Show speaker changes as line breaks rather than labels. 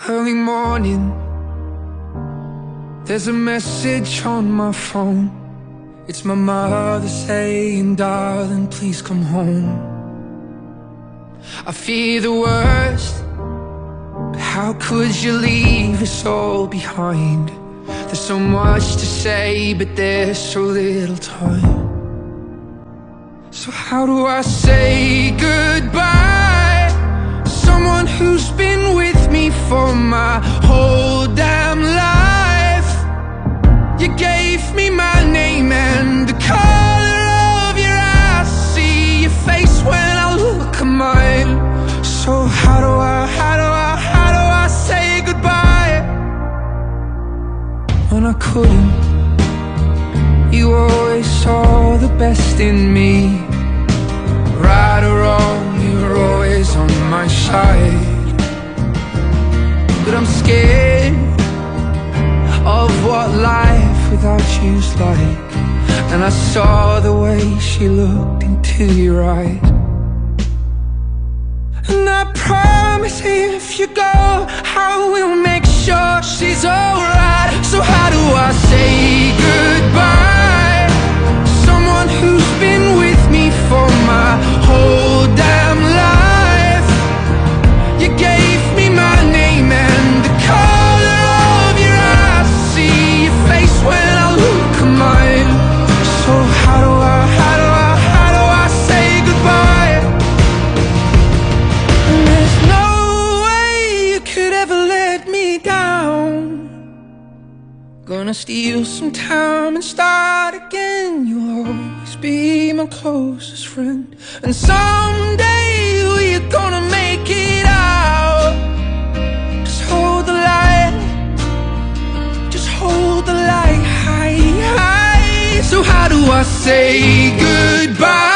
Early morning, there's a message on my phone. It's my mother saying, darling, please come home. I fear the worst, but how could you leave us all behind? There's so much to say, but there's so little time. So how do I say goodbye? Someone who's been with me for my whole damn life. You gave me my name and the color of your eyes. See your face when I look at mine. So how do I say goodbye? When I couldn't, you always saw the best in me. Right or wrong, you were always on my side. But I'm scared of what life without you's like. And I saw the way she looked into your eyes. And I promise if you go, I will make sure she's alright. So how do I say goodbye? Someone who's been with me for my whole damn life. You gave me my name and the color of your eyes. See your face when I look at mine. So how do I say goodbye? And there's no way you could ever let me down. Gonna steal some time and start again. You'll always be my closest friend. And someday we're gonna make it out. Just hold the light, just hold the light high, high. So how do I say goodbye?